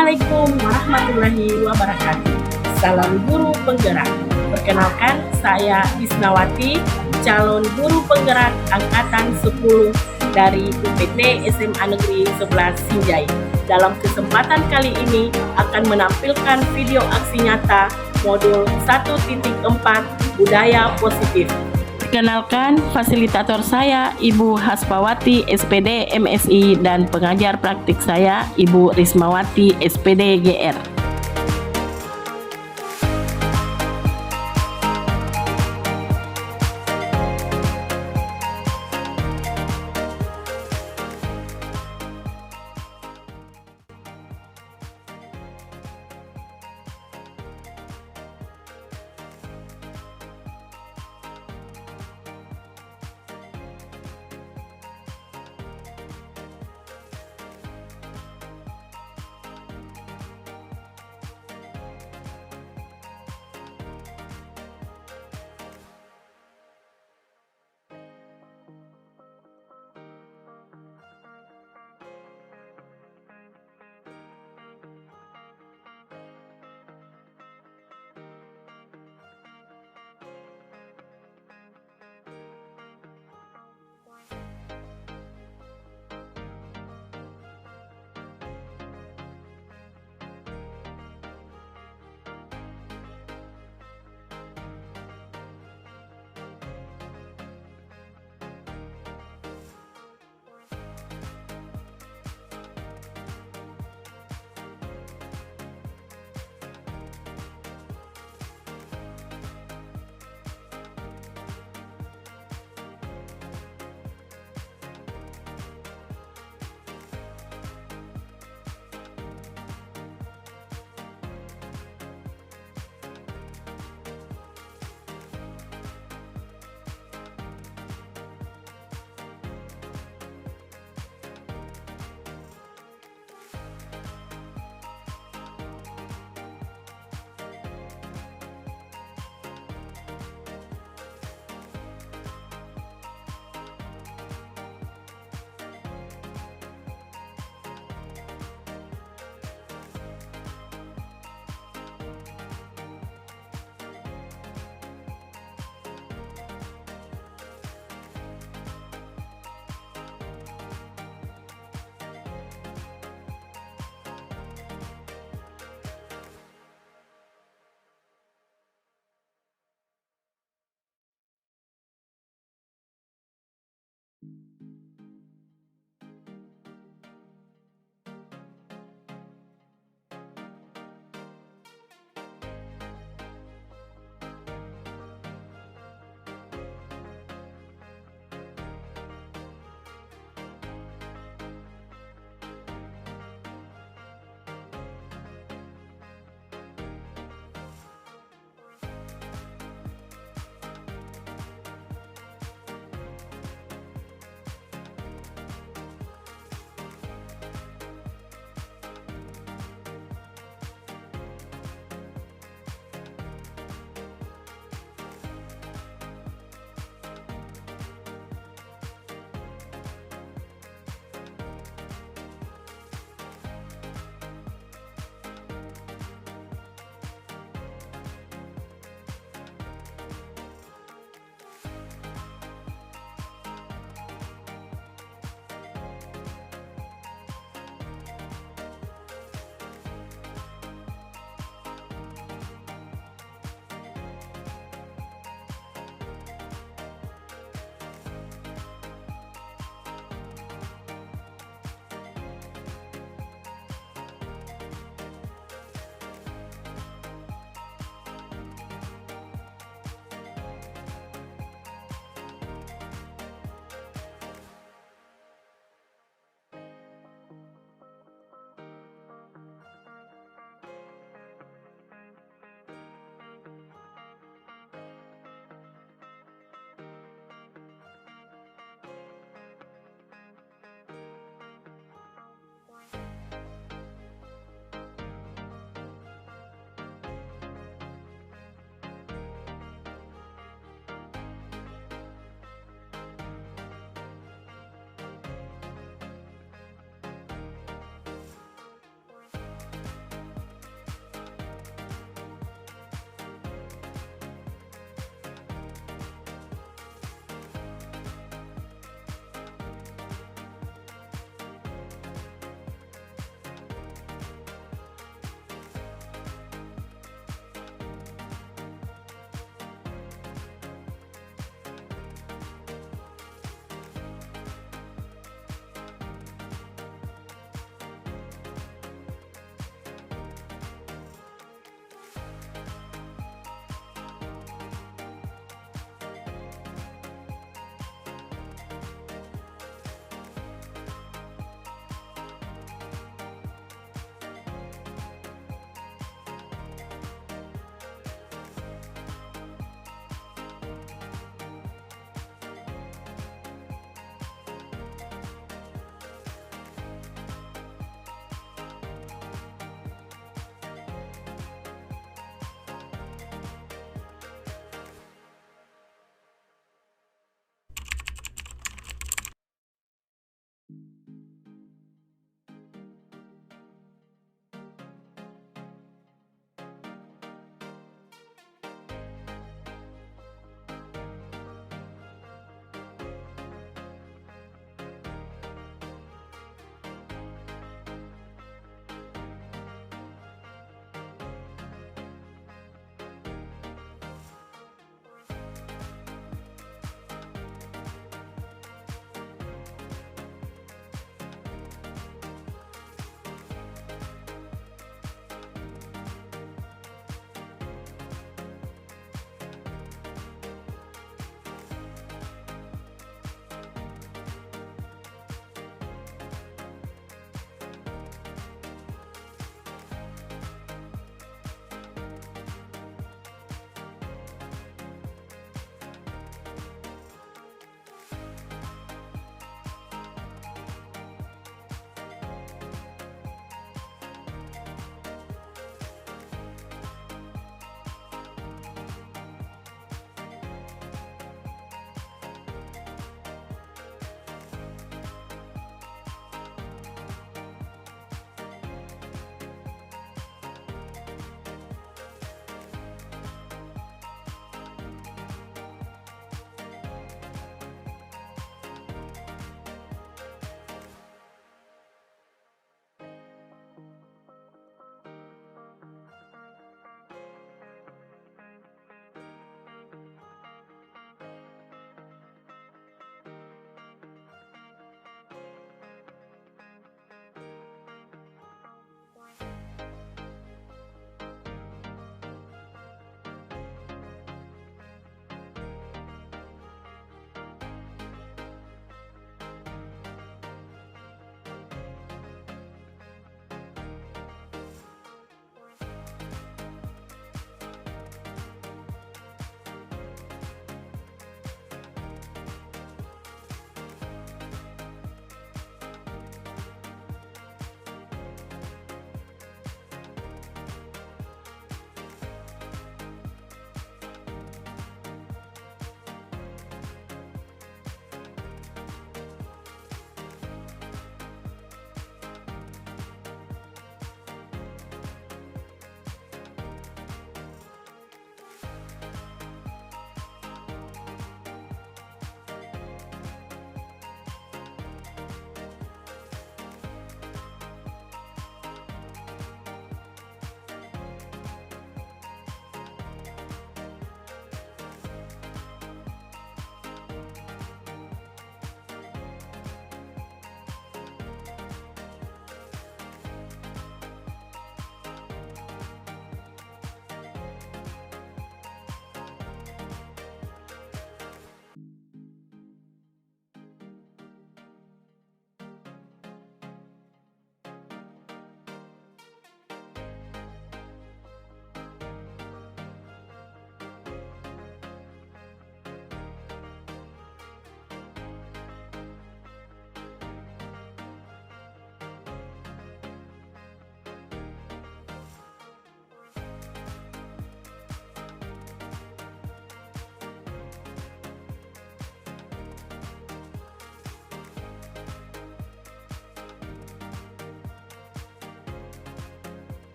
Assalamualaikum warahmatullahi wabarakatuh. Salam guru penggerak. Perkenalkan, saya Isnawati, calon guru penggerak angkatan 10 dari UPT SMA Negeri 11 Sinjai. Dalam kesempatan kali ini akan menampilkan video aksi nyata modul 1.4 Budaya Positif. Perkenalkan, fasilitator saya Ibu Haspawati SPD MSI dan pengajar praktik saya Ibu Rismawati SPD GR.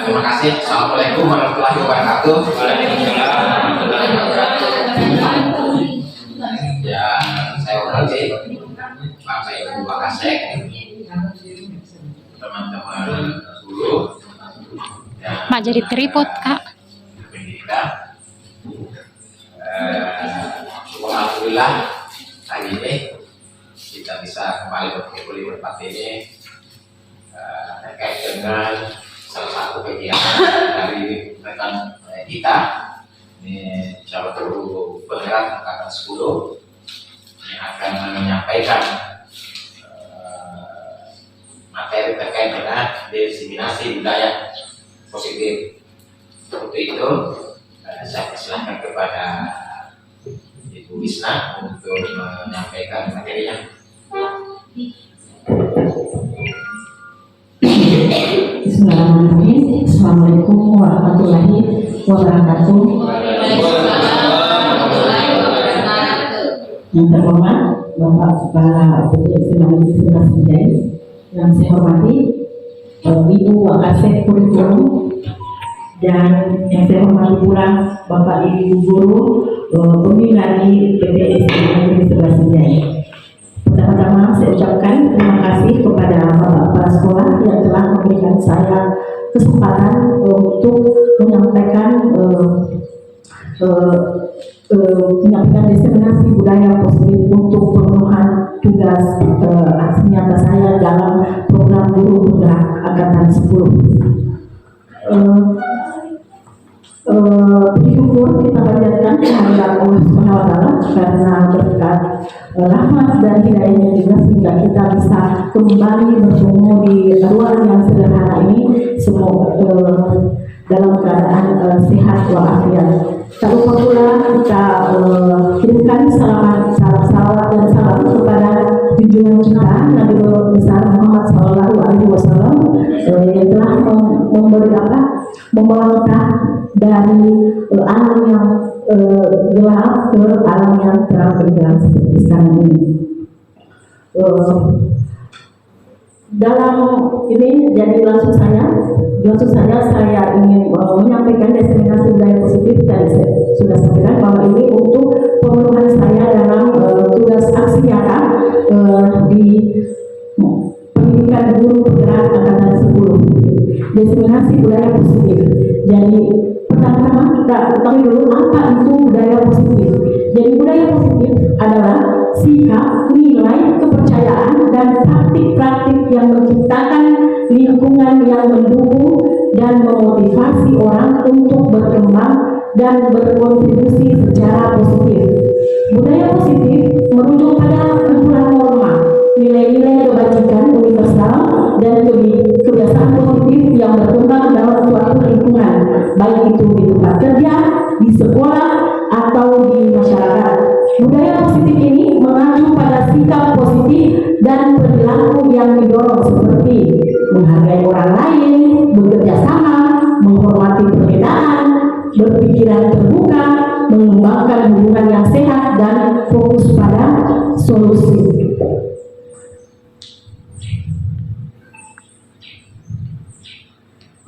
terima kasih. Assalamualaikum warahmatullahi wabarakatuh. Ya, saya hormati Bapak Ibu Wakasek, teman-teman guru, Mak jadi tripod, Kak. pendidikan. Alhamdulillah hari ini kita bisa kembali berkumpul di tempat ini terkait dengan salah satu kegiatan dari rekan kita, ini calon guru penggerak angkatan 10 yang akan menyampaikan materi terkait dengan diseminasi budaya positif. Untuk itu saya persilahkan kepada Ibu Wisna untuk menyampaikan materinya. Bismillahirrahmanirrahim. Assalamualaikum warahmatullahi wabarakatuh. Yang terhormat Bapak Kepala PTSD Sriwijaya, yang saya hormati Ibu Wakasek Kurikulum, dan yang saya hormati pula Bapak Ibu Guru pembina di PTSD Sriwijaya. Pertama-tama saya ucapkan terima kasih kepada Bapak Kepala Sekolah yang telah memberikan saya kesempatan untuk menyampaikan diseminasi budaya positif untuk pemenuhan tugas aksi nyata saya dalam program guru penggerak angkatan 10. Bersyukur kita panjatkan kehadiran Allah Subhanahu wa Ta'ala karena berkat rahmat dan hidayahnya juga sehingga kita bisa kembali bertemu di ruangan yang sederhana ini semua dalam keadaan sehat walafiat. Tak lupa pula kita kirimkan salawat dan salam kepada junjungan kita Nabi besar Muhammad SAW yang telah membawa kita dari alam yang gelap ke alam yang terang benderang seperti sekarang ini. Dalam ini jadi langsung saya ingin menyampaikan diseminasi budaya positif. Dan saya sudah sampaikan bahwa ini untuk pemenuhan saya dalam tugas aksi nyata di pendidikan guru penggerak angkatan 10, diseminasi budaya positif. Jadi pertama-tama kita ketahui dulu apa itu budaya positif. Jadi budaya positif adalah sikap, nilai, kepercayaan, dan praktik-praktik yang menciptakan lingkungan yang mendukung dan memotivasi orang untuk berkembang dan berkontribusi secara positif. Budaya positif merujuk pada kumpulan norma, nilai-nilai kebajikan universal, dan kebiasaan positif yang berkembang dalam suatu lingkungan, baik itu di tempat kerja, di sekolah, atau di masyarakat. Budaya positif ini mengacu pada sikap positif dan perilaku yang didorong seperti menghargai orang lain, bekerja sama, menghormati perbedaan, berpikiran terbuka, mengembangkan hubungan yang sehat, dan fokus pada solusi.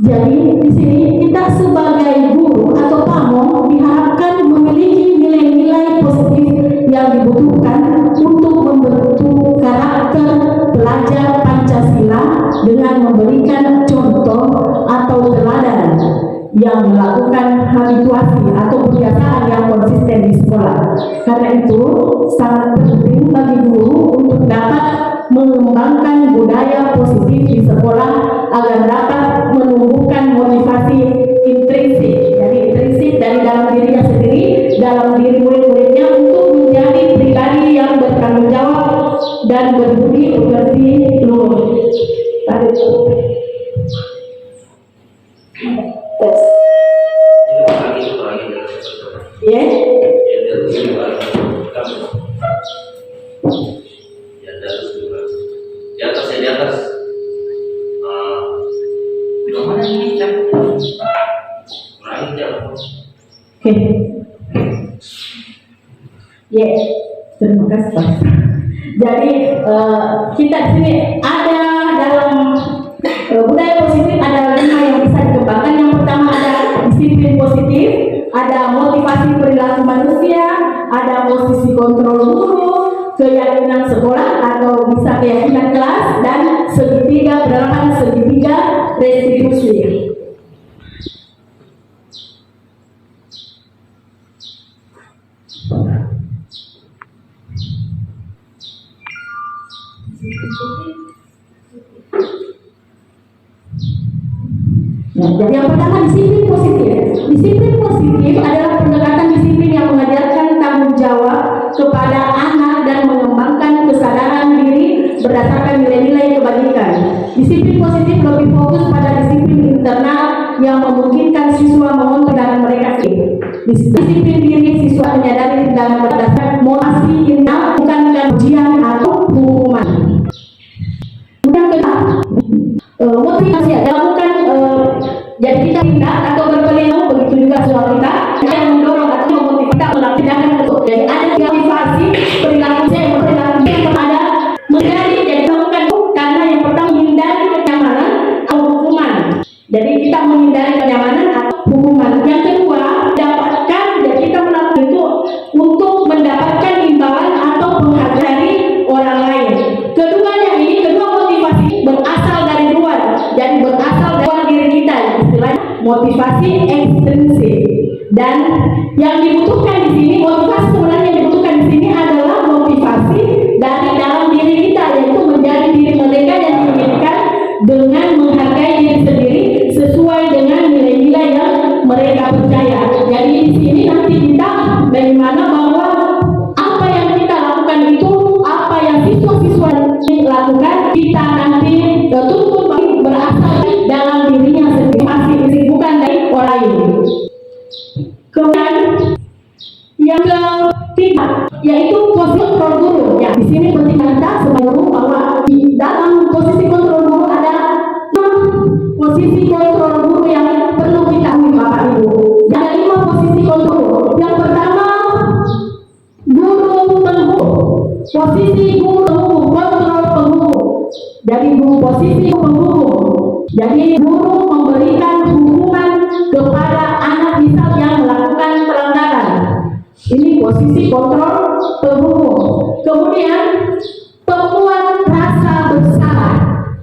Jadi di sini kita sebagai guru atau pamong diharapkan memiliki nilai-nilai positif yang dibutuhkan untuk membentuk karakter pelajar Pancasila dengan memberikan contoh atau teladan yang melakukan habituasi atau kebiasaan yang konsisten di sekolah. Karena itu sangat penting bagi guru untuk dapat mengembangkan budaya positif di sekolah agar dapat menumbuhkan motivasi intrinsik. Jadi intrinsik dari dalam dirinya sendiri, dalam diri murid-muridnya untuk menjadi pribadi yang bertanggung jawab dan berbudi pekerti luhur. Ya. Di atas. Mana ini kan? Oke. Ya, terima kasih Pak. Jadi kita di sini ada dalam budaya positif ada 5 yang bisa kembangkan. Yang pertama ada disiplin positif, ada motivasi perilaku manusia, ada posisi kontrol guru, keyakinan sekolah atau bisa keyakinan kelas, dan segitiga penerapan segitiga restitusi. Nah, jadi yang pertama disiplin positif. Disiplin positif adalah pendekatan disiplin yang mengajarkan tanggung jawab kepada anak dan mengembangkan kesadaran diri berdasarkan nilai-nilai kebajikan. Disiplin positif lebih fokus pada disiplin internal yang memungkinkan siswa mengontrol dan mereka sendiri. Disiplin diri siswa menyadari dan berdasarkan motivasi internal, bukan ujian atau hukuman. Yang kedua, motivasi bukan jadi kita tidak atau berperilaku, begitu juga soal kita yang mendorong atau memotivasi kita melakukan tindakan tersebut. Jadi ada motivasi perilaku saya berperilaku yang ada menjadi jadi bukan karena yang pertama menghindari kenyamanan atau hukuman. Jadi kita menghindari kenyamanan atau hukuman. Yang kedua, dapatkan jadi kita melakukan itu untuk mendapatkan imbalan atau penghargaan dari orang lain. Keduanya ini kedua motivasi berasal dari luar, jadi berasal dari diri kita, istilahnya motivasi ekstrinsik. Dan yang dibutuhkan di sini, motivasi sebenarnya yang dibutuhkan di sini adalah motivasi dari dalam diri kita, yaitu menjadi diri mereka yang dimiliki dengan menghargai diri sendiri sesuai dengan nilai-nilai yang mereka percaya. Jadi di sini nanti kita bagaimana bahwa apa yang kita lakukan itu, apa yang siswa-siswa lakukan, kita nanti tuntut berasal dalam dirinya sendiri, masih bukan dari orang lain. Kemudian yang ketiga yaitu posisi kontrol guru. Ya, di sini penting kita sebagai guru bahwa di dalam posisi kontrol guru ada posisi kontrol guru yang perlu kita tahu, Bapak Ibu. Ada 5 posisi kontrol guru. Yang pertama, guru penghubung. Posisi guru penghubung, kontrol penghubung. Jadi guru posisi penghubung. Jadi guru memberikan hukuman kepada anak misal yang melakukan pelanggaran. Ini posisi kontrol penghubung. Kemudian pembuat rasa bersalah.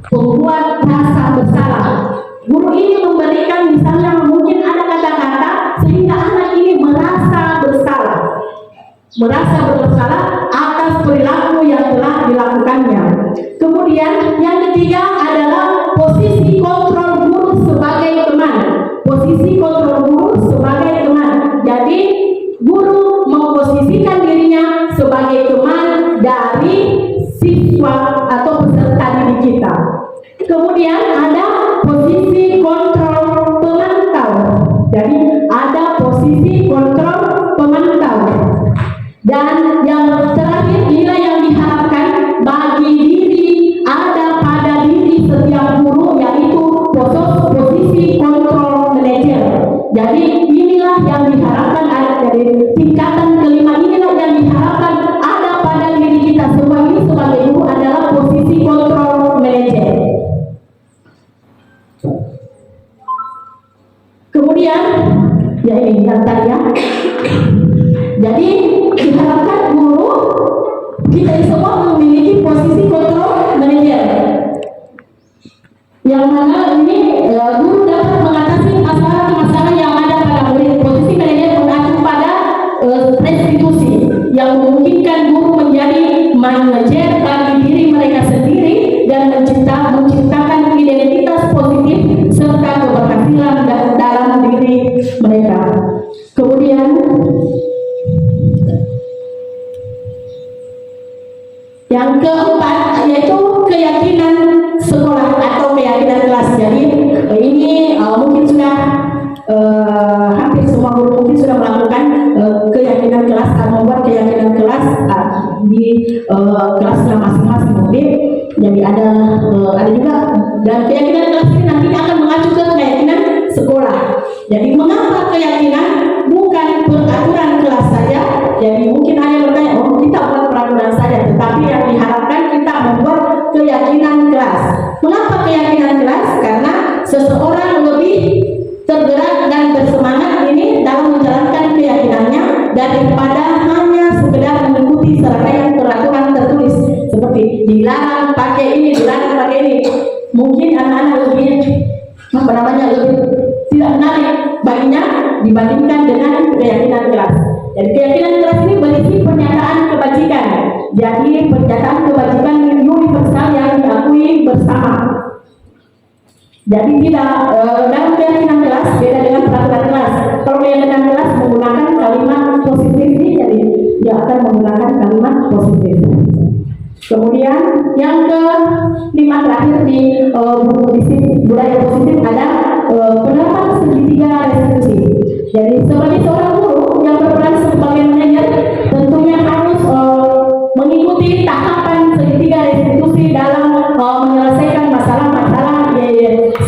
Pembuat rasa bersalah. Guru ini memberikan misalnya mungkin ada kata-kata sehingga anak ini merasa bersalah. Merasa bersalah atas perilaku yang telah dilakukannya. Kemudian yang ketiga adalah posisi kontrol guru sebagai teman. Posisi kontrol guru sebagai teman. Jadi guru memposisikan dirinya sebagai teman dari siswa atau peserta didik kita. Kemudian ada posisi kontrol pemantau. Jadi ada posisi kontrol pemantau. Dan yang terakhir inilah yang diharapkan bagi diri ada pada diri setiap guru, yaitu posisi kontrol manajer. Jadi inilah yang diharapkan ada dari tingkatan kelima, inilah yang diharapkan ada pada diri kita semua ini sebagai guru adalah posisi kontrol manajer. Kemudian ya ini yang tadi ya. Jadi diharapkan guru kita semua memiliki posisi kontrol manajer, yang mana ini guru dapat mengatasi masalah-masalah yang ada pada murid. Posisi manajer mengacu pada restitusi yang memungkinkan guru menjadi manajer bagi diri mereka sendiri dan menciptakan identitas positif serta keberhasilan dalam diri mereka. Kemudian yang keempat yaitu keyakinan sekolah atau keyakinan kelas. Jadi ini mungkin sudah hampir semua guru mungkin sudah melakukan keyakinan kelas atau membuat keyakinan kelas di kelasnya masing-masing mungkin. Jadi ada juga, dan keyakinan kelas ini nantinya akan mengacu ke keyakinan sekolah. Jadi mengapa keyakinan bukan peraturan kelas saja? Jadi mungkin ada yang bertanya, oh kita buat peraturan saja, tetapi yang diharapkan kita membuat keyakinan kelas. Mengapa keyakinan kelas? Karena seseorang lebih seperti dilarang pakai ini, dilarang pakai ini. Mungkin anak-anak lebih lebih tidak menarik baginya dibandingkan dengan keyakinan keras. Jadi keyakinan keras ini berisi pernyataan kebajikan. Jadi pernyataan kebajikan yang universal yang diakui bersama. Jadi tidak dalam keyakinan keras beda dengan peraturan keras. Kalau keyakinan keras menggunakan kalimat positif ini, jadi dia akan menggunakan kalimat positif. Kemudian yang kelima terakhir di budaya positif ada penerapan segitiga restitusi. Jadi sebagai seorang guru yang berperan sebagai manajer tentunya harus mengikuti tahapan segitiga restitusi dalam menyelesaikan masalah-masalah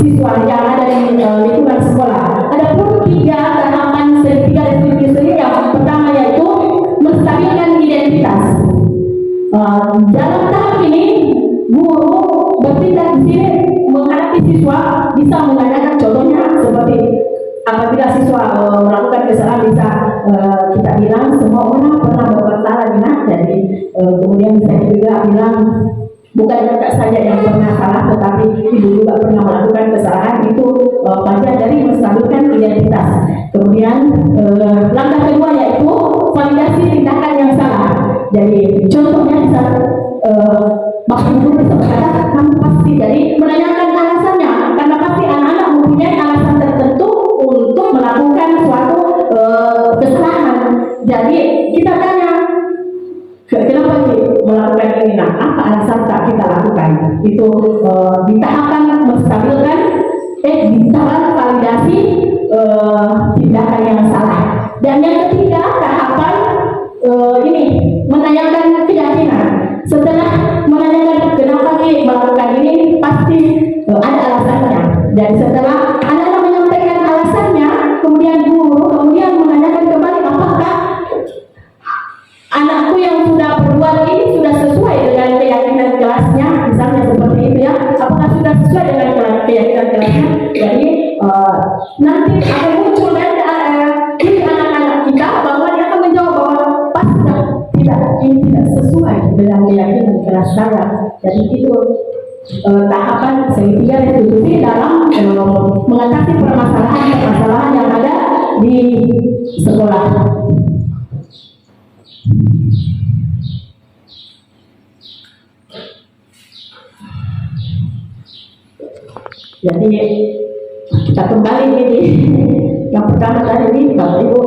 siswa yang ada di lingkungan sekolah. Adapun 3 tahapan segitiga restitusi yang pertama yaitu menstabilkan identitas. Dalam tahap ini guru bertindak di sini menghadapi siswa bisa menanyakan contohnya seperti apabila siswa melakukan kesalahan bisa kita bilang semua orang pernah berbuat salah jadi kemudian bisa juga bilang bukan kita saja yang pernah salah tetapi ibu juga pernah melakukan kesalahan. Itu bagian dari menstabilkan identitas. Kemudian langkah kedua yaitu validasi tindakan yang salah. Jadi contohnya bisa bapak ibu bisa berkata kamu pasti, jadi menanyakan alasannya karena pasti anak-anak mempunyai alasan tertentu untuk melakukan suatu kesalahan. Jadi kita tanya kenapa sih melakukan ini, nah apa alasan tak kita lakukan. Itu di tahapan menstabilkan di tahapan validasi tindakan yang salah. Dan yang ketiga tahapan ini menanyakan keyakinan. Setelah menanyakan kenapa sih melakukan ini pasti ada alasannya. Dan setelah anak-anak menyampaikan alasannya, kemudian guru kemudian menanyakan kembali apakah anakku yang sudah berbuat ini sudah sesuai dengan keyakinan kelasnya, misalnya seperti itu ya. Apakah sudah sesuai dengan keyakinan kelasnya? Jadi nanti akan muncul dari anak-anak kita bahwa dia akan menjawab bahwa pasti ini tidak sesuai dengan keyakinan kelas saya. Jadi itu tahapan segitiga restitusi dalam mengatasi permasalahan yang ada di sekolah. Jadi kita kembali ini yang pertama tadi Bapak Ibu.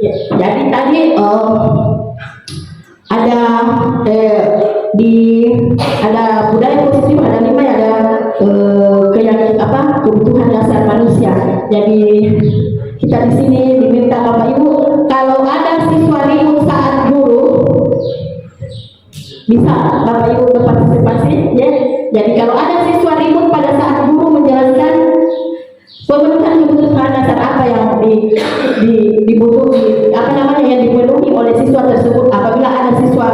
Ya, jadi tadi ada budaya positif, ada 5 ya, ada kebutuhan dasar manusia. Jadi kita di sini diminta Bapak Ibu kalau ada siswa ribut saat guru bisa Bapak Ibu berpartisipasi ya. Jadi kalau ada siswa ribut pada saat guru menjelaskan pemenuhan kebutuhan dasar apa yang dibutuhkan, yang dipenuhi oleh siswa tersebut. Apabila ada siswa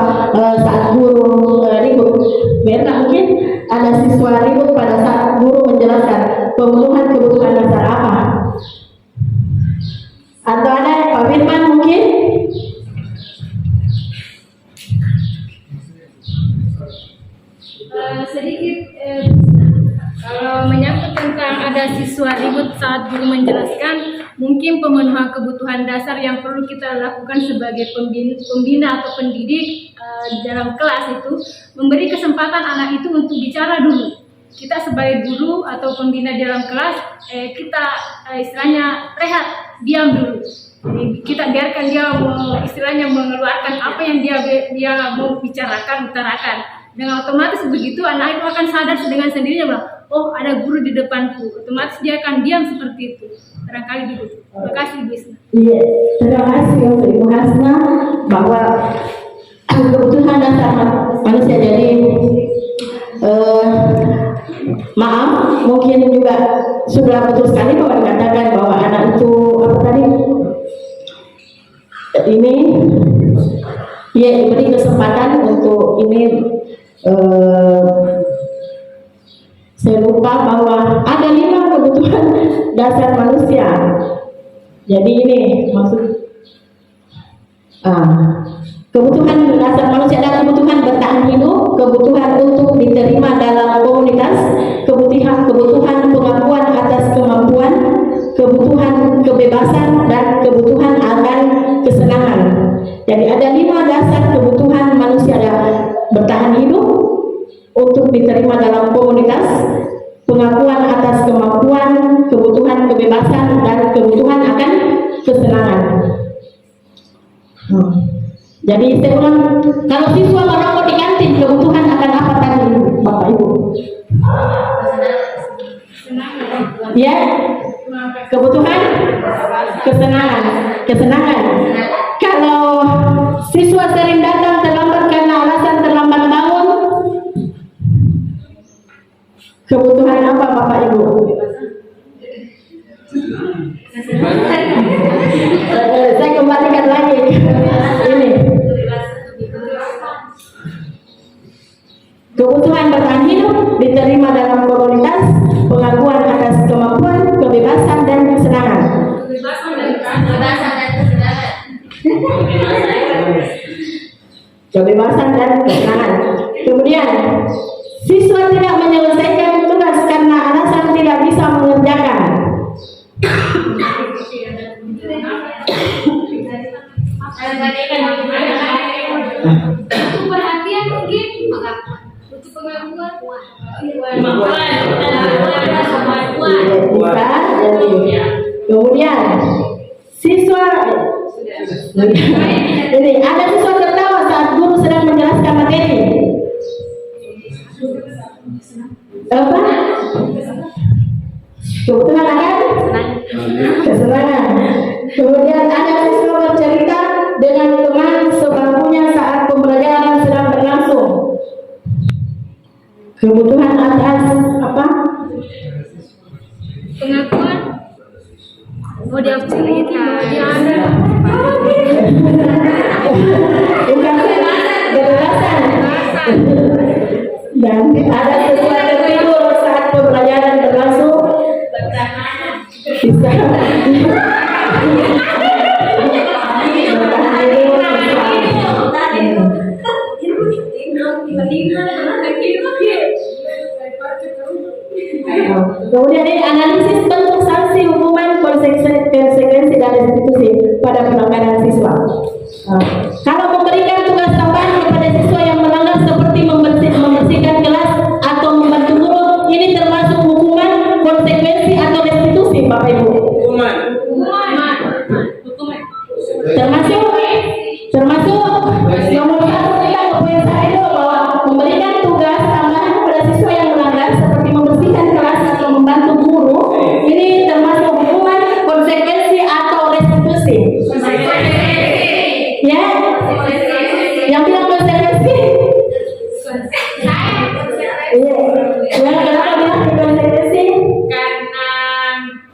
saat guru ribut, karena mungkin ada siswa ribut pada saat guru menjelaskan pemenuhan kebutuhan dasar apa. Atau ada Pak Firman mungkin? Sedikit kalau menyangkut tentang ada siswa ribut saat guru menjelaskan, mungkin pemenuhan kebutuhan dasar yang perlu kita lakukan sebagai pembina atau pendidik dalam kelas itu memberi kesempatan anak itu untuk bicara dulu. Kita sebagai guru atau pembina dalam kelas, kita istilahnya rehat, diam dulu. Jadi kita biarkan dia istilahnya mengeluarkan apa yang dia mau bicarakan, utarakan. Dengan otomatis begitu anak itu akan sadar dengan sendirinya bahwa oh ada guru di depanku, otomatis dia akan diam seperti itu. Barangkali begitu. Terima kasih Bu Isna. Iya, terima kasih untuk Ibu Hasna bahwa kebutuhan dasar sudah betul sekali bahwa dikatakan bahwa anak itu apa tadi ini ya diberi kesempatan untuk ini saya lupa bahwa ada 5 kebutuhan dasar manusia. Jadi ini maksud kebutuhan dasar manusia ada kebutuhan bertahan hidup, kebutuhan untuk diterima dalam komunitas, kebutuhan pengakuan atas kemampuan, kebutuhan kebebasan, dan kebutuhan akan kesenangan. Jadi ada 5 dasar kebutuhan manusia, ada bertahan hidup, untuk diterima dalam komunitas, pengakuan atas kemampuan, kebutuhan kebebasan, dan kebutuhan akan kesenangan. Jadi saya ulang, kalau siswa merokok di kantin, kebutuhan akan apa tadi, Bapak Ibu? Ya, kebutuhan kesenangan. Kalau siswa sering datang terlambat karena alasan terlambat bangun, kebutuhan apa Bapak Ibu? Saya kembalikan lagi ini. Kebutuhan bertahan hidup, diterima dalam komunitas, pengakuan atas kemampuan, kebebasan, dan kesenangan. Kebebasan dan kesenangan. Kemudian, siswa tidak menyelesaikan tugas karena alasan tidak bisa mengerjakan. Butuh perhatian mungkin, butuh pengakuan, Bisa jadi. Kemudian siswa jadi ada siswa tertawa saat guru sedang menjelaskan materi. Apa? Kebetulan akan kesenangan. Kemudian ada siswa bercerita dengan teman sebangkunya saat pembelajaran sedang berlangsung. Kebutuhan atas apa? pengakuan. Mau diakui, mau diambil. Bukan kebebasan. Dan ada siswa tertidur saat pembelajaran berlangsung. Bisa. Kemudian ini analisis bentuk sanksi, hukuman, konsekuensi dan restitusi pada pelanggaran siswa. Kalau memberikan tugas tambahan kepada siswa yang melanggar seperti membersihkan kelas atau membantu guru, ini termasuk hukuman, konsekuensi atau restitusi, Bapak Ibu. Termasuk nomor 1 kita poin saya bahwa memberikan tugas tambahan kepada siswa yang melanggar seperti membersihkan kelas atau membantu guru, ini termasuk hukuman, konsekuensi atau restitusi. Ya, yang bilang konsekuensi. Iya, yang kenapa bilang konsekuensi? Karena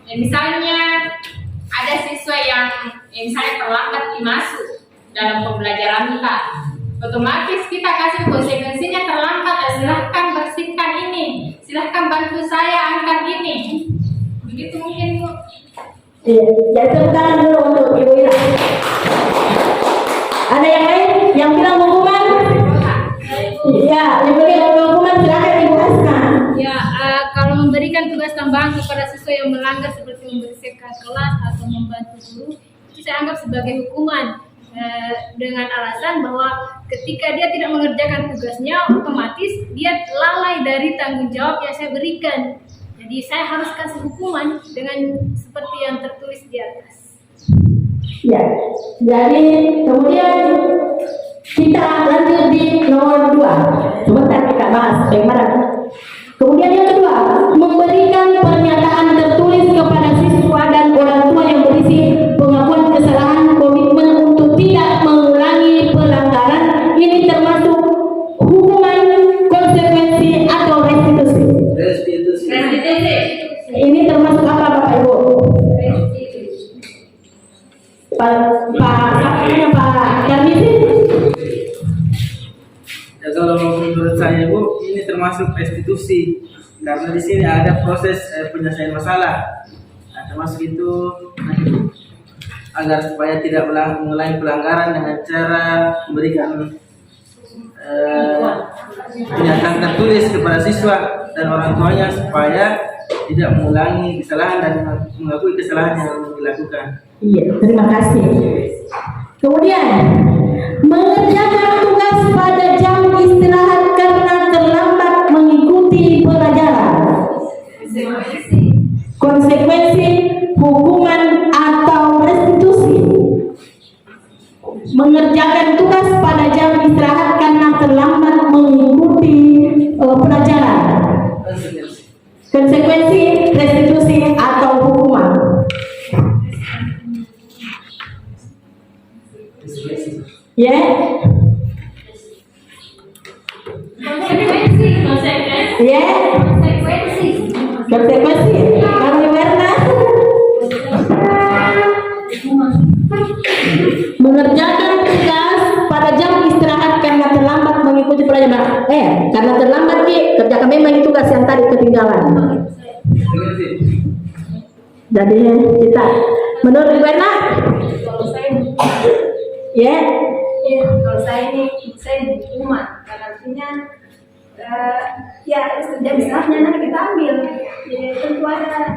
misalnya ada siswa yang misalnya terlambat masuk dalam pembelajaran kita, otomatis kita kasih konsekuensinya terlambat. Silahkan bersihkan ini, silahkan bantu saya angkat ini, begitu mungkin Bu. Iya, jadi tepuk tangan dulu untuk Ibu Ira. Ada yang lain yang bilang hukuman? Iya, yang bilang hukuman silakan Ibu Asma. Ya, kalau memberikan tugas tambahan kepada siswa yang melanggar seperti membersihkan kelas atau membantu guru, itu saya anggap sebagai hukuman, dengan alasan bahwa ketika dia tidak mengerjakan tugasnya, otomatis dia lalai dari tanggung jawab yang saya berikan. Jadi saya harus kasih hukuman dengan seperti yang tertulis di atas. Ya, jadi kemudian kita lanjut di nomor 2. Sebentar kita bahas bagaimana. Kemudian yang kedua, memberikan pernyataan tertulis kepada siswa dan orang tua yang berisi pengakuan kesalahan, komitmen untuk tidak mengulangi pelanggaran. Ini termasuk hukuman, konsekuensi atau restitusi. menurut saya Bu, ini termasuk restitusi karena di sini ada proses penyelesaian masalah. Nah, termasuk itu agar supaya tidak mengulangi pelanggaran dengan cara memberikan pernyataan tertulis kepada siswa dan orang tuanya supaya tidak mengulangi kesalahan dan mengakui kesalahan yang dilakukan. Iya, terima kasih. Kemudian, mengerjakan tugas pada jam istirahat karena terlambat mengikuti pelajaran. Konsekuensi, hukuman atau restitusi. Mengerjakan tugas pada jam istirahat karena terlambat mengikuti pelajaran. Konsekuensi, restitusi atau hukuman. Ya. Ya. Konsekuensi. Kalau Werna mengerjakan tugas pada jam istirahat karena terlambat mengikuti pelajaran. Karena terlambat kerjakan memang tugas yang tadi ketinggalan. Jadi kita menurut Werna, ya. Kalau saya hukuman, karena artinya ya jam istirahatnya nanti kita ambil, jadi tentu ada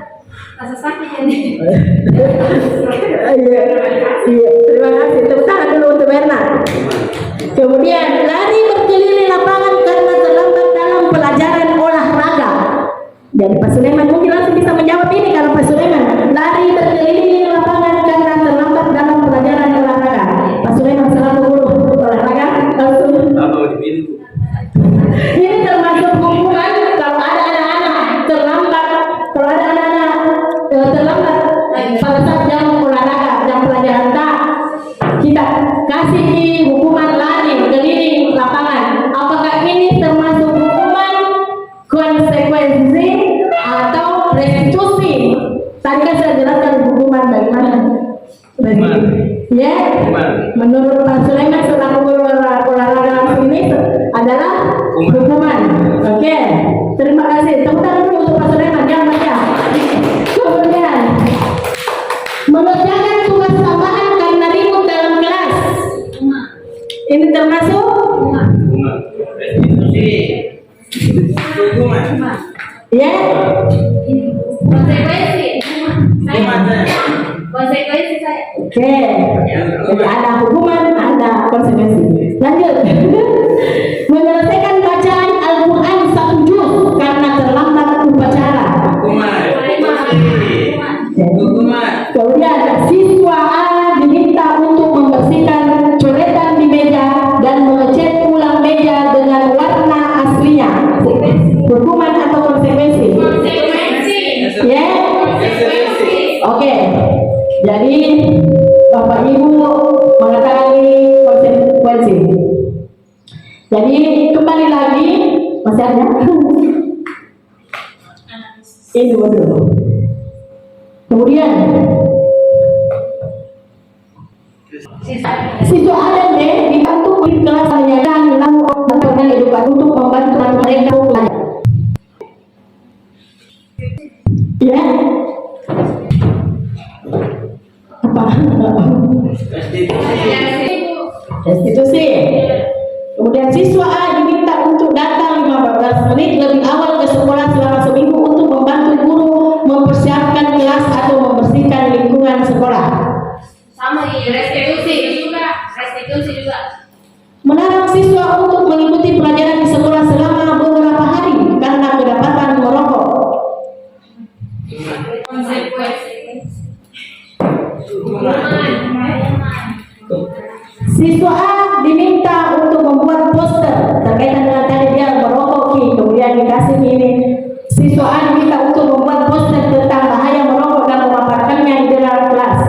rasa sakit ini. Iya, terima kasih. Tepuk tangan dulu untuk Werna. Kemudian lari berkeliling lapangan karena terlambat dalam pelajaran olahraga. Jadi Pak Sulaiman mungkin langsung bisa menjawab ini kalau Pak Sulaiman lari berkeliling lapangan karena terlambat dalam pelajaran olahraga. Pak Sulaiman selalu guru olahraga langsung. Ini termasuk hukuman kalau ada anak-anak terlambat, kalau ada anak-anak terlambat pada saat jam olahraga, jam pelajaran kita kasih hukuman lari keliling lapangan. Apakah ini termasuk hukuman, konsekuensi atau restitusi? Tadi kan saya jelaskan hukuman bagaimana. Ya, menurut Pak Sulaiman selaku olahraga ini adalah hukuman. Oke, terima kasih. Tepuk tangan dulu untuk Pak Sulaiman. Jangan baca. Kemudian mengerjakan tugas tambahan karena ribut dalam kelas. Ini termasuk Restitusi. Hukuman. ya. Konsekuensi saya. Oke. Jadi ada hukuman, ada konsekuensi. Lanjut. Menyelesaikan bacaan Al-Quran 1 juz karena terlambat upacara. Hukuman. Kemudian siswa A diminta untuk membersihkan coretan di meja dan mengecat ulang meja dengan warna aslinya. Hukuman atau konsekuensi? Ya. Oke. Jadi Bapak Ibu mengatakan ini konsekuensi. Jadi kembali lagi masih ada. Ini dulu. Kemudian siswa A dan B dibantu di kelas menyajikan lalu dengan edukasi untuk membantu mereka belajar. Ya. Apa? Restitusi. Kemudian siswa A diminta untuk datang 15 menit lebih awal ke sekolah selama seminggu untuk membantu guru mempersiapkan kelas atau membersihkan lingkungan sekolah. Sama ini restitusi juga. Melarang siswa untuk mengikuti pelajaran di sekolah selama beberapa hari karena kedapatan merokok. Konsekuensi. Siswa A diminta untuk membuat poster terkaitan dengan tadi dia merokok, kemudian dikasih ini. Siswa A diminta untuk membuat poster tentang bahaya merokok dan memaparkannya di dalam kelas.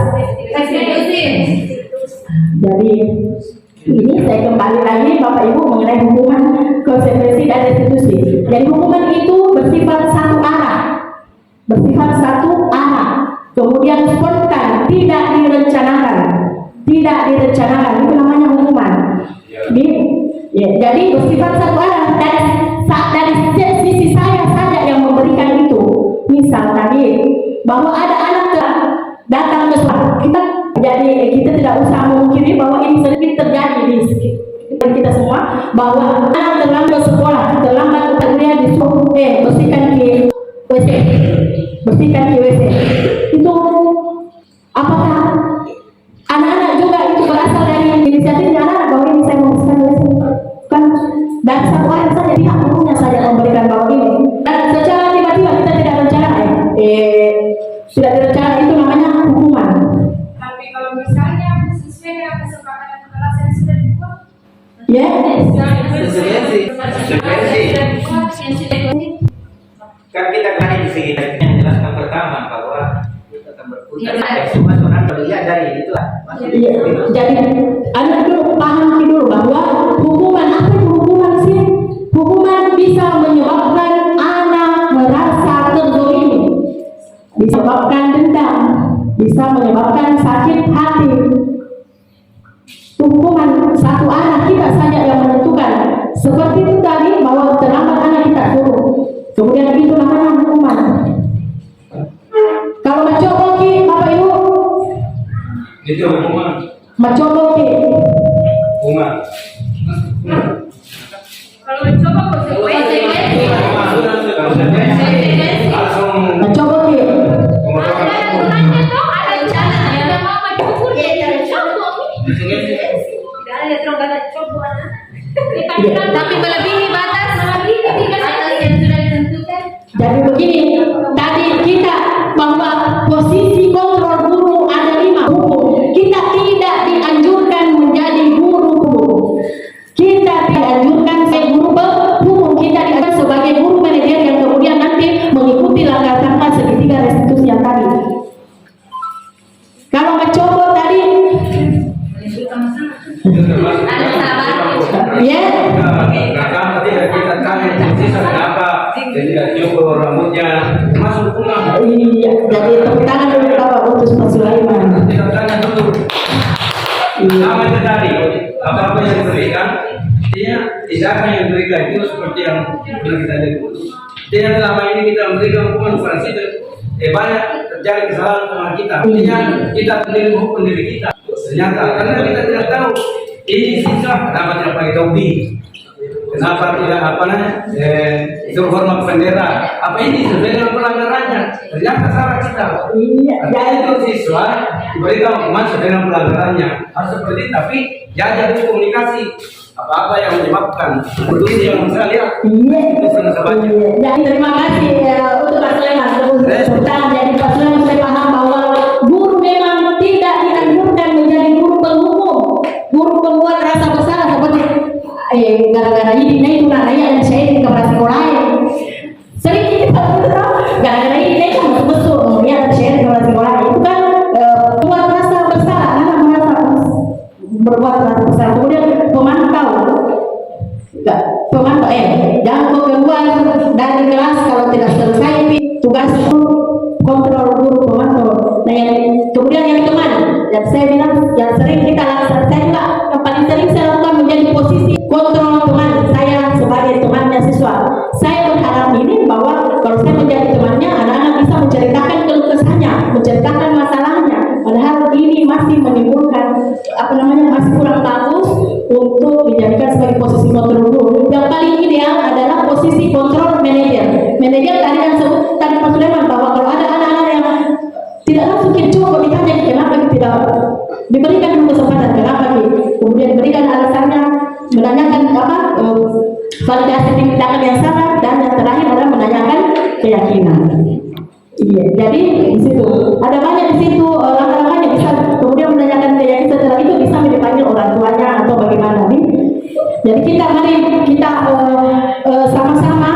Jadi ini saya kembali lagi Bapak Ibu mengenai hukuman, konsekuensi dan restitusi. Jadi hukuman itu bersifat satu arah, kemudian spontan, tidak direncanakan, itu namanya hukuman. Jadi bersifat satu arah, bersihkan di WC. Itu apakah anak-anak juga itu berasal dari inisiatif anak-anak bahwa ini saya membersihkan WC? Kan dari satu orang saja, pihak gurunya saja memberikan bahwa ini. Dan secara tiba-tiba kita tidak rencana tidak direncana, itu namanya hukuman. Tapi kalau misalnya sesuai dengan kesepakatan kelas yang sudah dibuat, Ya, Kan kita kan di sini menjelaskan pertama bahwa kita akan berputar. Semua orang melihat dari itu lah. iya. Jadi anak dulu paham dulu bahwa hukuman, apa itu hukuman sih? Hukuman bisa menyebabkan anak merasa terzolimi, bisa menyebabkan dendam, bisa menyebabkan sakit hati. Hukuman satu anak kita saja yang menentukan. Seperti itu tadi bahwa terlambat anak kita suruh. Kemudian itu namanya hukuman. Kalau mencoboki Bapak Ibu, Itu hukuman. mencoboki, Hukuman. kalau mencoba konsekuensi. Langsung mencoboki. Ada aturannya toh, ada cara. Ada mau mencukur ya dari cobok. Tapi melebihi batas yang sudah ditentukan. Jadi begini, tadi kita bahwa posisi kontrol guru ada 5 hukum. Kita tidak dianjurkan menjadi guru. Kita dianjurkan sebagai guru berhukum. Kita dianjurkan sebagai guru manajer yang kemudian nanti mengikuti langkah-langkah segitiga restitusi yang tadi. Kalau mencoba tadi, ya. Karena tidak kita tanya sisa kenapa tidak cukur rambutnya masuk hukuman. Iya, jadi tepuk tangan dulu Bapak untuk Pak Sulaiman. Kita tanya dulu. Sama itu tadi, apa-apa yang diberikan, tidak akan yang diberikan itu seperti yang bilang kita lihat dulu. Tidak selama ini kita memberikan hukuman bukan situ. Banyak terjadi kesalahan sama kita. Kita sendiri menghukum diri kita. Ternyata karena kita tidak tahu ini sisa kenapa tidak pakai topi. Kenapa tidak itu hormat bendera? Apa ini sesuai dengan pelanggarannya? Ternyata salah kita. Iya, Jadi itu siswa diberikan hukuman sesuai dengan pelanggarannya. Harus seperti itu, tapi jaga dulu komunikasi. Apa-apa yang menyebabkan kondisi yang saya lihat. Iya. Itu sangat sebanyak. Jadi terima kasih untuk Pak Sulaiman. Jadi Pak Sulaiman sudah paham bahwa guru memang tidak dianjurkan menjadi guru penghukum, guru pembuat rasa bersalah seperti gara-gara ini itu yang saya kepada sekolah. Sering kita gara-gara ini kan betul kemudian saya kepada sekolah itu kan buat rasa bersalah, anak merasa berbuat rasa bersalah. Kemudian pemantau jangan kau keluar dari kelas kalau tidak selesai tugas kontrol guru pemantau. Nah kemudian yang teman yang saya bilang yang sering kita lakukan, saya juga yang paling sering saya lakukan menjadi posisi kontrol teman saya sebagai temannya siswa. Saya berharap ini bahwa kalau saya menjadi temannya, anak-anak bisa menceritakan keluh kesahnya, menceritakan masalahnya. Padahal ini masih menimbulkan masih kurang bagus untuk dijadikan sebagai posisi kontrol guru. Yang paling ideal adalah posisi kontrol manajer. Manajer tadi yang sebut tadi Pak Sulaiman bahwa kalau ada anak-anak yang tidak langsung kita coba ditanya kenapa tidak diberikan dulu kesempatan, kenapa kemudian diberikan alasannya, menanyakan validasi tindakan yang salah, dan yang terakhir adalah menanyakan keyakinan. Iya, jadi di situ ada banyak di situ langkah-langkahnya, bisa kemudian menanyakan keyakinan, setelah itu bisa dipanggil orang tuanya atau bagaimana nih. Jadi mari kita sama-sama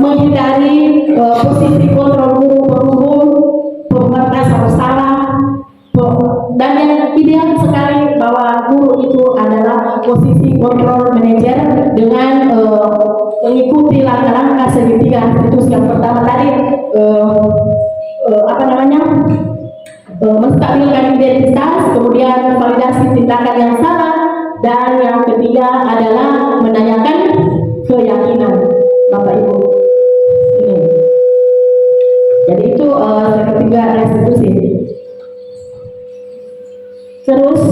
menghindari posisi kontrol guru penghukum, pembuat rasa bersalah, dan yang ideal sekali bahwa guru itu adalah posisi kontrol manajer dengan mengikuti langkah-langkah segitiga restitusi. Yang pertama tadi menstabilkan identitas, kemudian validasi tindakan yang salah, dan yang ketiga adalah menanyakan keyakinan Bapak Ibu. Ini. Jadi itu ketiga restitusi. Terus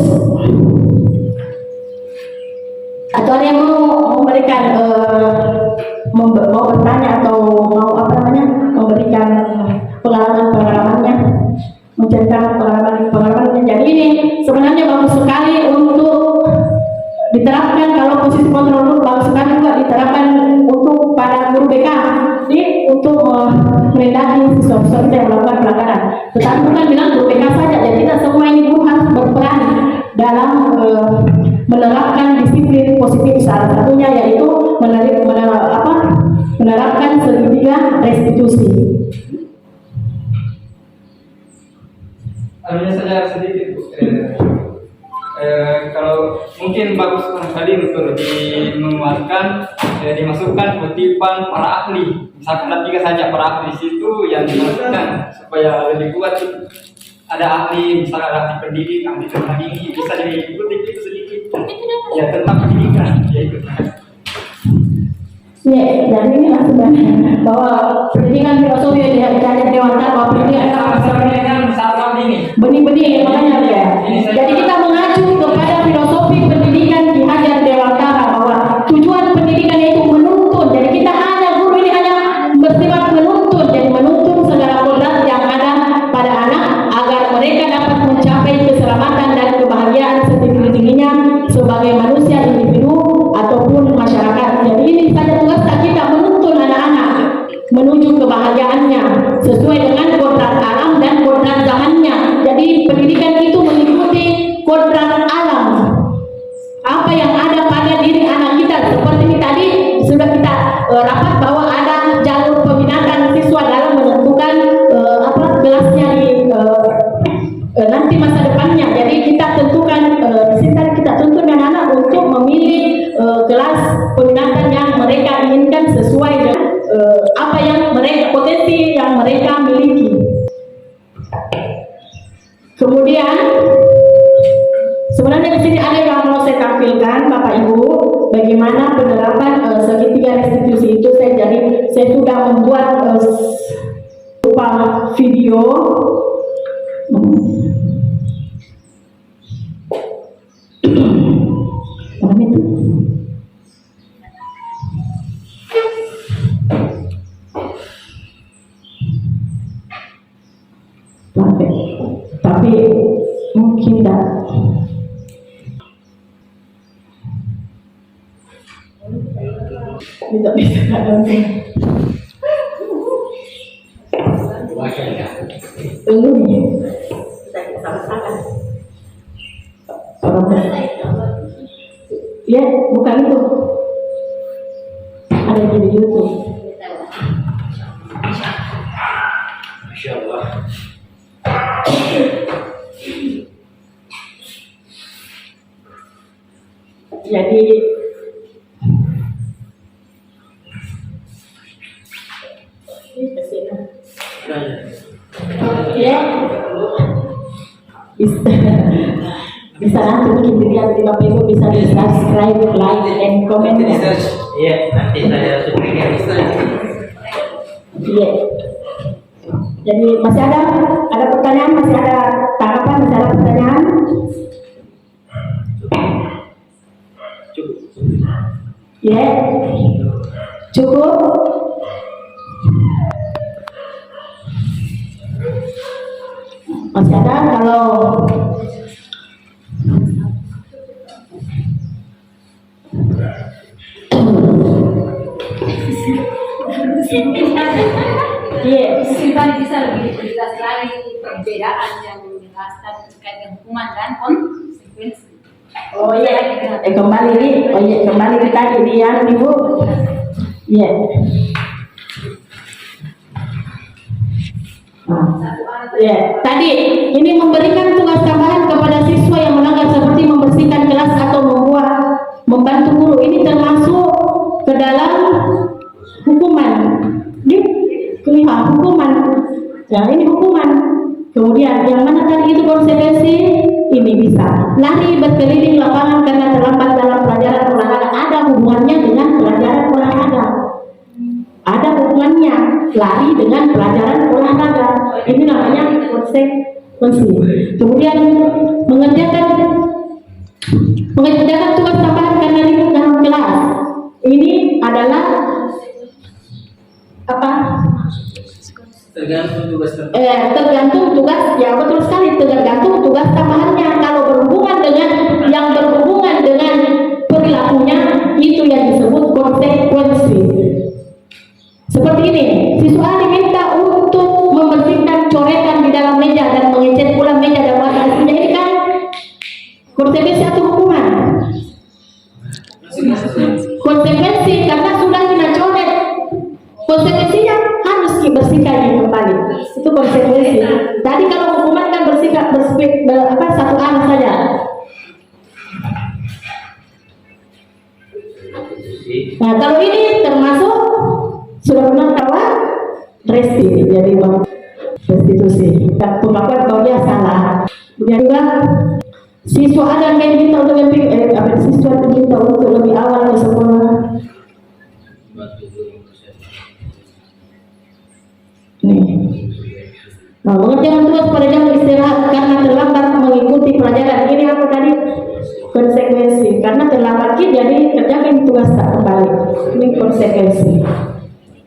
atau ada yang mau memberikan mau bertanya atau mau memberikan bukan bilang guru BK saja, jadi tidak semua ini guru harus berperan dalam menerapkan disiplin positif. Salah satunya yaitu menerapkan segitiga restitusi. Hanya saja sedikit Bu. Kalau mungkin bagus kali untuk menguatkan, dimasukkan kutipan para ahli. Misalkan ada 3 saja para ahli di situ yang dimasukkan supaya lebih kuat. Ada ahli, misalnya ada ahli pendidik, ahli tentang ini, bisa dikutip itu sedikit. Ya tentang pendidikan, ya itu. Ya, dan inilah sebenarnya bahwa pendidikan filosofi yang diajarkan dewasa, bahwa pendidikan benih-benih makanya ya. Jadi kita mengacu kepada filosofi pendidikan di Hajar Dewantara, bahwa tujuan pendidikan itu menuntun. Jadi kita hanya guru ini hanya bersifat menuntun, jadi menuntun segala kodrat yang ada pada anak agar mereka dapat mencapai keselamatan dan kebahagiaan setinggi-tingginya sebagai manusia, individu ataupun masyarakat. Jadi ini saja tugas kita, menuntun anak-anak menuju kebahagiaannya sesuai dengan kodrat alam dan kodrat zamannya. Jadi pendidikan itu mengikuti kodrat alam, apa yang ada pada diri anak kita. Seperti ini tadi sudah kita rapat bahwa ada jalur peminatan siswa dalam menentukan kelasnya di nanti masa depannya. Jadi kita tentukan di sini kita tuntun anak-anak untuk memilih kelas peminatan yang mereka inginkan sesuai dengan apa yang mereka, potensi yang mereka miliki. Kemudian sebenarnya di sini ada yang mau saya tampilkan Bapak Ibu, bagaimana penerapan segitiga restitusi itu. Saya sudah membuat berupa video. Tapi mungkin tidak. Tidak bisa tunggu nih. Ya, bukan itu. Ada di YouTube. Masya Allah. Jadi ya bisa nanti mungkin dilihat di Bapak Ibu, bisa di subscribe, like, and comment ya. Iya, nanti saya subscribe. Iya. Jadi masih ada pertanyaan, masih ada tanggapan, masih ada pertanyaan? Ya, cukup. Masih ada kalau Bisa lebih jelas lagi perbedaan yang menjelaskan terkait dengan hukuman dan konsekuensi. oh iya, kembali ke tadi di yang Ibu. Iya. Ya, tadi ini memberikan tugas tambahan kepada siswa yang melanggar seperti membersihkan kelas atau membantu guru. Ini termasuk ke dalam hukuman. Hukuman. Ya, ini hukuman. Kemudian yang mana tadi itu konsekuensi? Ini bisa lari berkeliling lapangan karena terlambat dalam pelajaran olahraga. Ada hubungannya dengan pelajaran olahraga. Ada hubungannya lari dengan pelajaran olahraga. Ini namanya konsekuensi. Kemudian mengerjakan tugas tambahan karena ribut dalam kelas. Ini adalah apa? Tergantung tugas Tergantung tugas, ya betul sekali, tergantung tugas tambahannya. Kalau berhubungan dengan perilakunya, itu yang disebut konsekuensi. Seperti ini, siswa diminta untuk membersihkan coretan di dalam meja dan Nah, kalau ini termasuk sudah pernah kawan resti, jadi restitusi. Dan pengakuan bahwa dia salah. Kemudian juga siswa ada yang minta untuk siswa diminta untuk lebih awal ke sekolah. Nih. Nah, mengerjakan terus pada jam istirahat karena terlambat mengikuti pelajaran. Ini apa tadi? Konsekuensi. Karena terlambat jadi kerjakan tugas tak kembali. Ini konsekuensi.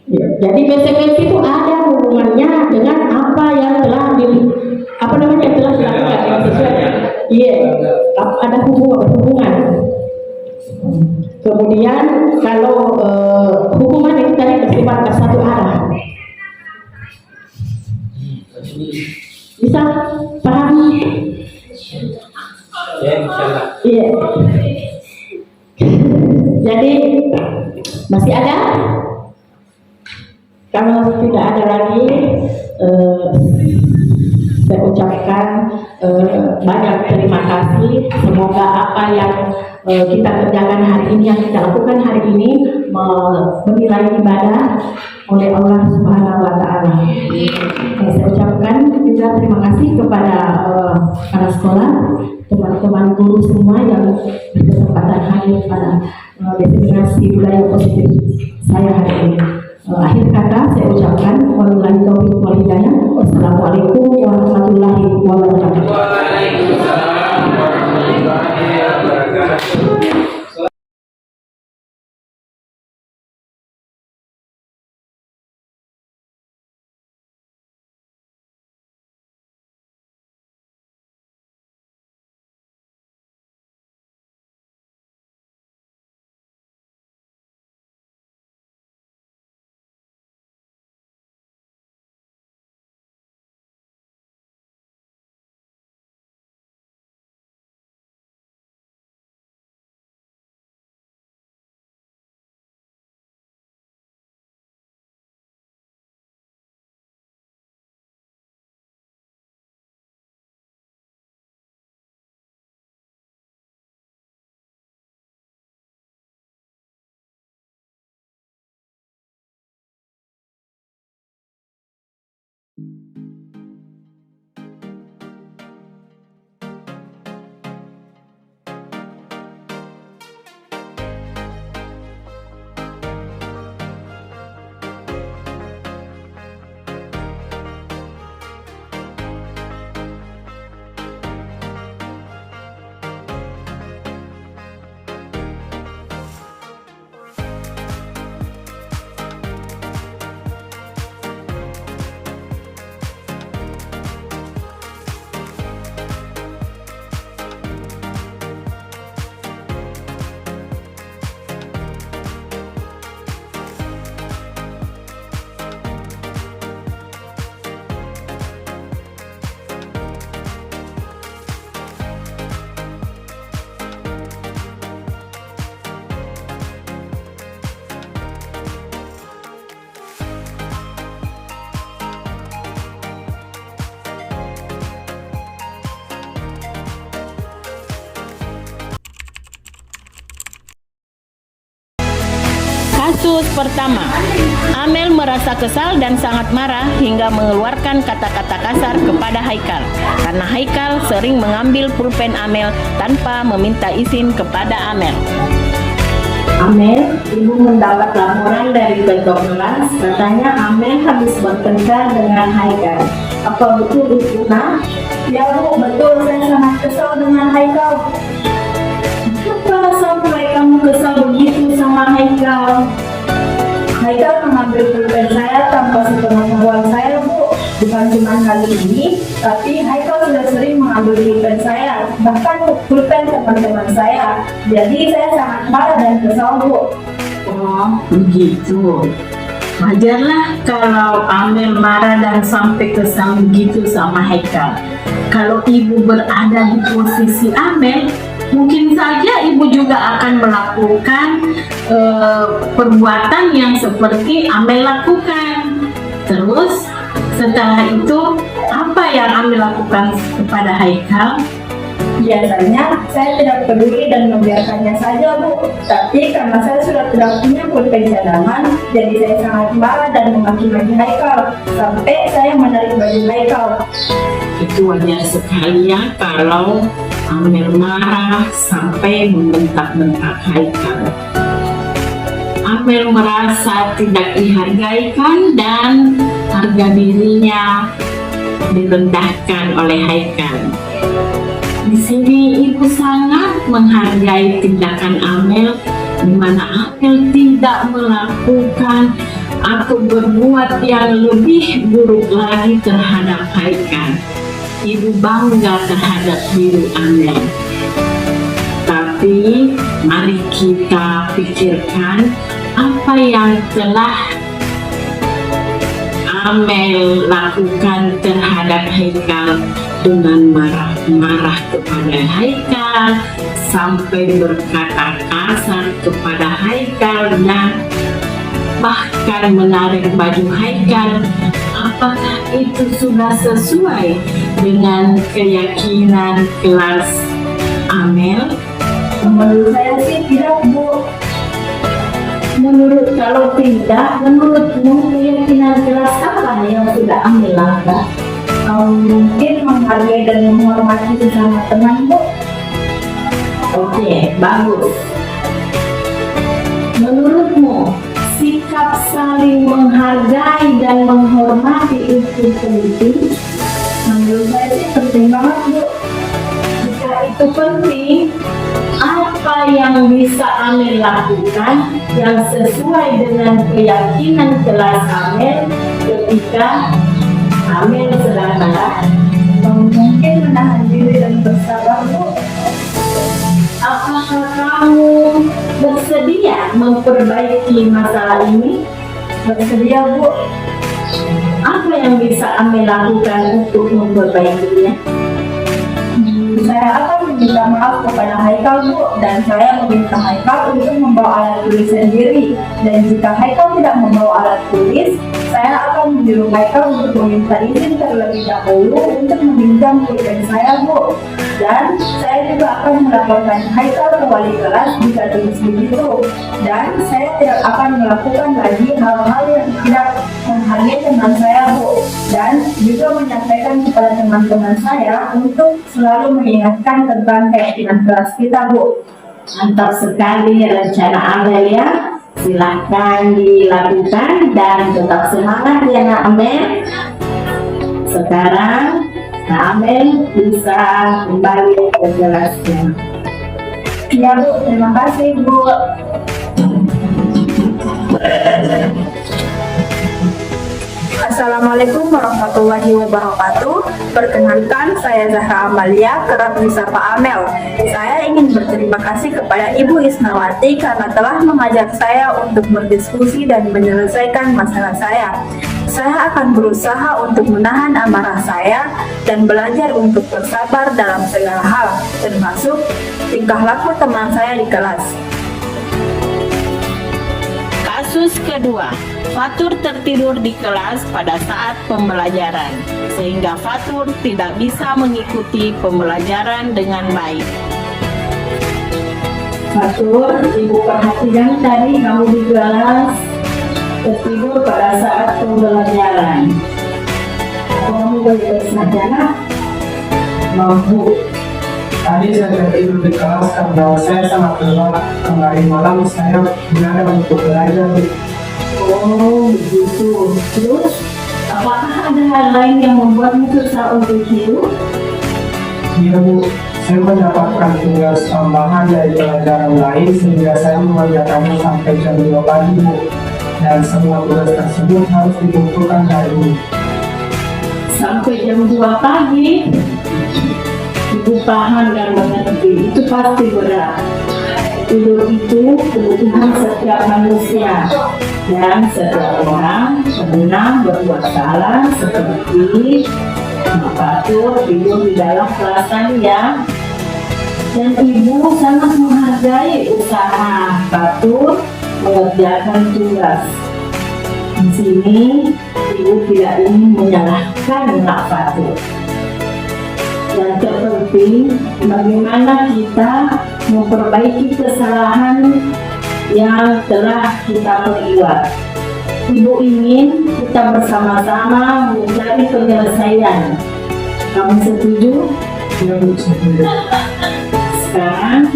Ya, jadi konsekuensi itu ada hubungannya dengan apa yang telah telah dilakukan yang sesuai. Iya, ada hubungan. Kemudian kalau hubungan itu tadi bersifat satu arah. Bisa paham? Ya, insyaallah. Iya. Jadi masih ada? Kalau tidak ada lagi, saya ucapkan banyak terima kasih. Semoga apa yang kita kerjakan hari ini, yang kita lakukan hari ini, menilai ibadah oleh Allah Subhanahu wa Ta'ala. Saya ucapkan juga terima kasih kepada para sekolah, teman-teman guru semua yang berkesempatan hadir pada destinasi budaya positif saya hari ini. Akhir kata saya ucapkan wabillahi taufiq wal hidayah. Wassalamualaikum warahmatullahi wabarakatuh. Waalaikumsalam warahmatullahi wabarakatuh. Kasus pertama, Amel merasa kesal dan sangat marah hingga mengeluarkan kata-kata kasar kepada Haikal karena Haikal sering mengambil pulpen Amel tanpa meminta izin kepada Amel. Amel, ibu mendapat laporan dari kantor kelas, katanya Amel habis bertengkar dengan Haikal. Apa betul itu, Nah? Ya Bu, betul, saya sangat kesal dengan Haikal. Kenapa sampai kamu kesal begitu sama Haikal? Haikal mengambil pulpen saya tanpa sepengetahuan saya, Bu. Bukan cuma kali ini, tapi Haikal sudah sering mengambil pulpen saya, bahkan pulpen teman-teman saya. Jadi saya sangat marah dan kesal, Bu. Oh, begitu. Wajarlah kalau Amel marah dan sampai kesal begitu sama Haikal. Kalau ibu berada di posisi Amel, mungkin saja ibu juga akan melakukan perbuatan yang seperti Amel lakukan. Terus setelah itu apa yang Amel lakukan kepada Haikal? Biasanya saya tidak peduli dan membiarkannya saja, Bu. Tapi karena saya sudah tidak punya pulpen cadangan, jadi saya sangat marah dan memaki-maki Haikal sampai saya menarik baju Haikal. Itu wajar sekali ya kalau Amel marah sampai membentak-bentak Haikal. Amel merasa tidak dihargai kan, dan harga dirinya direndahkan oleh Haikal. Di sini ibu sangat menghargai tindakan Amel, di mana Amel tidak melakukan atau berbuat yang lebih buruk lagi terhadap Haikal. Ibu bangga terhadap diri Amel. Tapi mari kita pikirkan apa yang telah Amel lakukan terhadap Haikal, dengan marah-marah kepada Haikal sampai berkata kasar kepada Haikal dan bahkan menarik baju Haikal. Apakah itu sudah sesuai dengan keyakinan kelas Amel? Menurut saya sih tidak, Bu. Kalau tidak, menurutmu keyakinan kelas apa yang sudah Amel langgar? Mungkin menghargai dan menghormati sesama teman, Bu. Oke, bagus. Menurutmu sikap saling menghargai dan menghormati itu penting? Menurut saya sih penting banget, Bu. Jika itu penting, apa yang bisa Amel lakukan yang sesuai dengan keyakinan kelas Amel ketika Amel sedang marah? Mungkin menahan diri dan bersabar, Bu. Apakah kamu bersedia memperbaiki masalah ini? Bersedia, Bu. Apa yang bisa Amel lakukan untuk memperbaikinya? Saya akan meminta maaf kepada Haikal, Bu, dan saya meminta Haikal untuk membawa alat tulis sendiri. Dan jika Haikal tidak membawa alat tulis, saya akan menyuruh Haikal untuk meminta izin terlebih dahulu untuk meminjam pulpen saya, Bu. Dan saya juga akan melaporkan Haikal ke wali kelas jika tulis begitu. Dan saya tidak akan melakukan lagi hal-hal yang tidak menghargai teman saya, Bu. Dan juga menyampaikan kepada teman-teman saya untuk selalu mengingatkan tentang keyakinan kelas kita, Bu. Mantap sekali rencana Amel ya. Silahkan dilakukan dan tetap semangat ya Nak Amel. Sekarang Nak Amel bisa kembali ke kelasnya. Ya, Bu, terima kasih, Bu. Assalamualaikum warahmatullahi wabarakatuh. Perkenalkan, saya Zahra Amalia, kerap disapa Amel. Saya ingin berterima kasih kepada Ibu Isnawati karena telah mengajak saya untuk berdiskusi dan menyelesaikan masalah saya. Saya akan berusaha untuk menahan amarah saya dan belajar untuk bersabar dalam segala hal, termasuk tingkah laku teman saya di kelas. Kasus kedua, Fatur tertidur di kelas pada saat pembelajaran, sehingga Fatur tidak bisa mengikuti pembelajaran dengan baik. Fatur, Ibu perhatikan tadi kamu di kelas tertidur pada saat pembelajaran. Kamu boleh saja, nak? Mampu. Tadi saya tertidur di kelas karena saya sangat lelah. Kemarin malam saya benar untuk belajar. Oh, begitu. Terus, apakah ada hal lain yang membuatmu susah untuk hidup? Iya, Bu. Saya mendapatkan tugas tambahan dari pelajaran lain sehingga saya mengerjakannya sampai jam 2 pagi, Bu. Dan semua tugas tersebut harus dikumpulkan dahulu. Sampai jam 2 pagi, Ibu paham dan mengerti, itu pasti berat. Tidur itu kebutuhan setiap manusia, dan setiap orang pernah berbuat salah seperti Fatur tidur di dalam kelas tadi ya. Dan Ibu sangat menghargai usaha Fatur mengerjakan tugas. Di sini Ibu tidak ingin menyalahkan Nak Fatur. Yang terpenting penting bagaimana kita memperbaiki kesalahan yang telah kita perbuat. Ibu ingin kita bersama-sama mencari penyelesaian. Kamu setuju? Ya Bu, setuju. Sekarang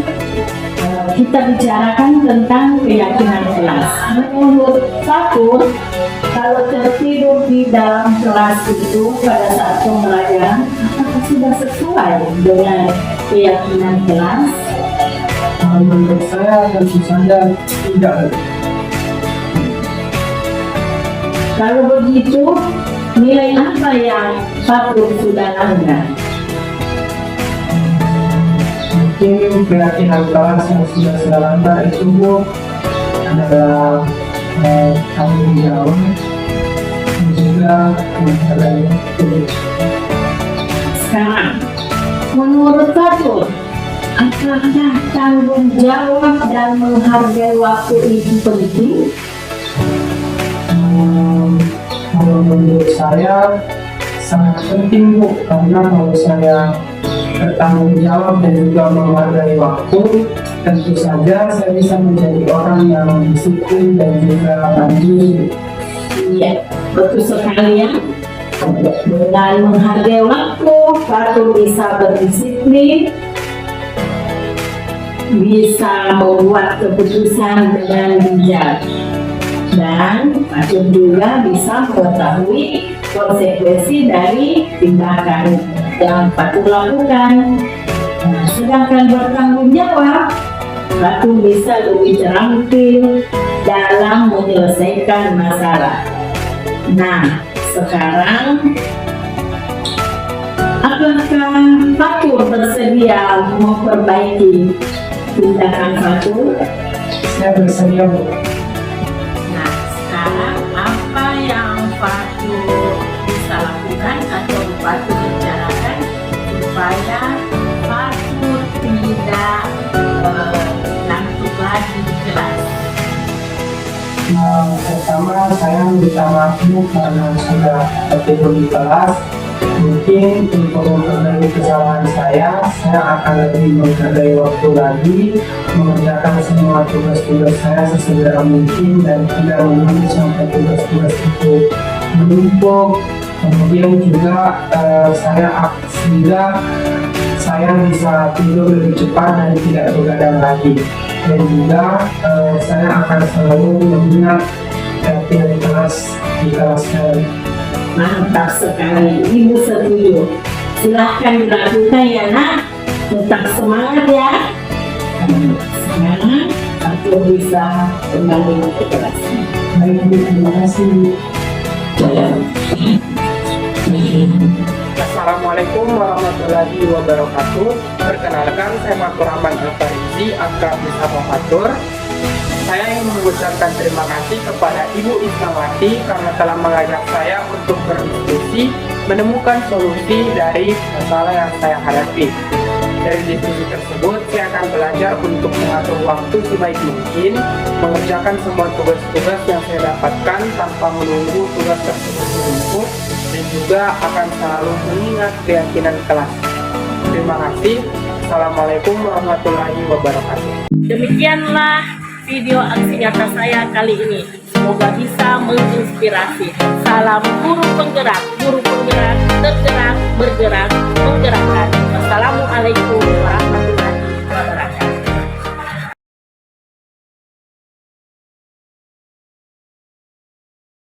kita bicarakan tentang keyakinan kelas. Menurut Fatur, kalau tertidur di dalam kelas itu pada saat pembelajaran, apakah sudah sesuai dengan keyakinan kelas? Menurut saya tentu saja tidak. Kalau begitu, nilai apa yang Fatur sudah langgar? Mungkin keyakinan kelas yang sudah saya langgar itu Bu adalah tanggung jawab dan juga menghargai waktu. Sekarang, menurut Fatur, apakah tanggung jawab dan menghargai waktu itu penting? Kalau menurut saya sangat penting Bu, karena kalau saya bertanggung jawab dan juga menghargai waktu, tentu saja saya bisa menjadi orang yang disiplin dan juga mandiri. Iya, betul sekali ya. Dengan menghargai waktu, Fatur bisa berdisiplin, bisa membuat keputusan dengan bijak, dan Fatur juga bisa mengetahui konsekuensi dari tindakan yang Fatur lakukan. Nah, sedangkan bertanggung jawab, Fatur bisa lebih terampil dalam menyelesaikan masalah. Nah, sekarang apakah Fatur bersedia memperbaiki tindakan Fatur? Saya bersedia Bu. Nah, sekarang apa yang Fatur bisa lakukan atau Fatur bicarakan supaya Fatur tidak ngantuk lagi di kelas? Pertama saya minta maaf Bu karena sudah tertidur di kelas. Mungkin untuk memperbaiki kesalahan saya akan lebih menghargai waktu lagi, mengerjakan semua tugas-tugas saya sesegera mungkin dan tidak menunggu sampai tugas-tugas itu menumpuk. Kemudian juga sehingga saya bisa tidur lebih cepat dan tidak begadang lagi. Dan juga saya akan selalu mengingat pilihan kelas di kelas saya. Mantap sekali, Ibu setuju. Silahkan dilakukan ya Nak. Tetap semangat ya. Sekarang Fatur bisa kembali ke kelas. Baik Bu, terima kasih. Assalamualaikum warahmatullahi wabarakatuh. Perkenalkan, saya Fatur Rahman Al-Farizi, akrab disapa Fatur. Saya ingin mengucapkan terima kasih kepada Ibu Isnawati karena telah mengajak saya untuk berdiskusi menemukan solusi dari masalah yang saya hadapi. Dari diskusi tersebut, saya akan belajar untuk mengatur waktu sebaik mungkin, mengerjakan semua tugas-tugas yang saya dapatkan tanpa menunggu tugas tersebut menumpuk, dan juga akan selalu mengingat keyakinan kelas. Terima kasih. Assalamualaikum warahmatullahi wabarakatuh. Demikianlah video aksi nyata saya kali ini. Semoga bisa menginspirasi. Salam guru penggerak, tergerak, bergerak, menggerakkan. Wassalamualaikum.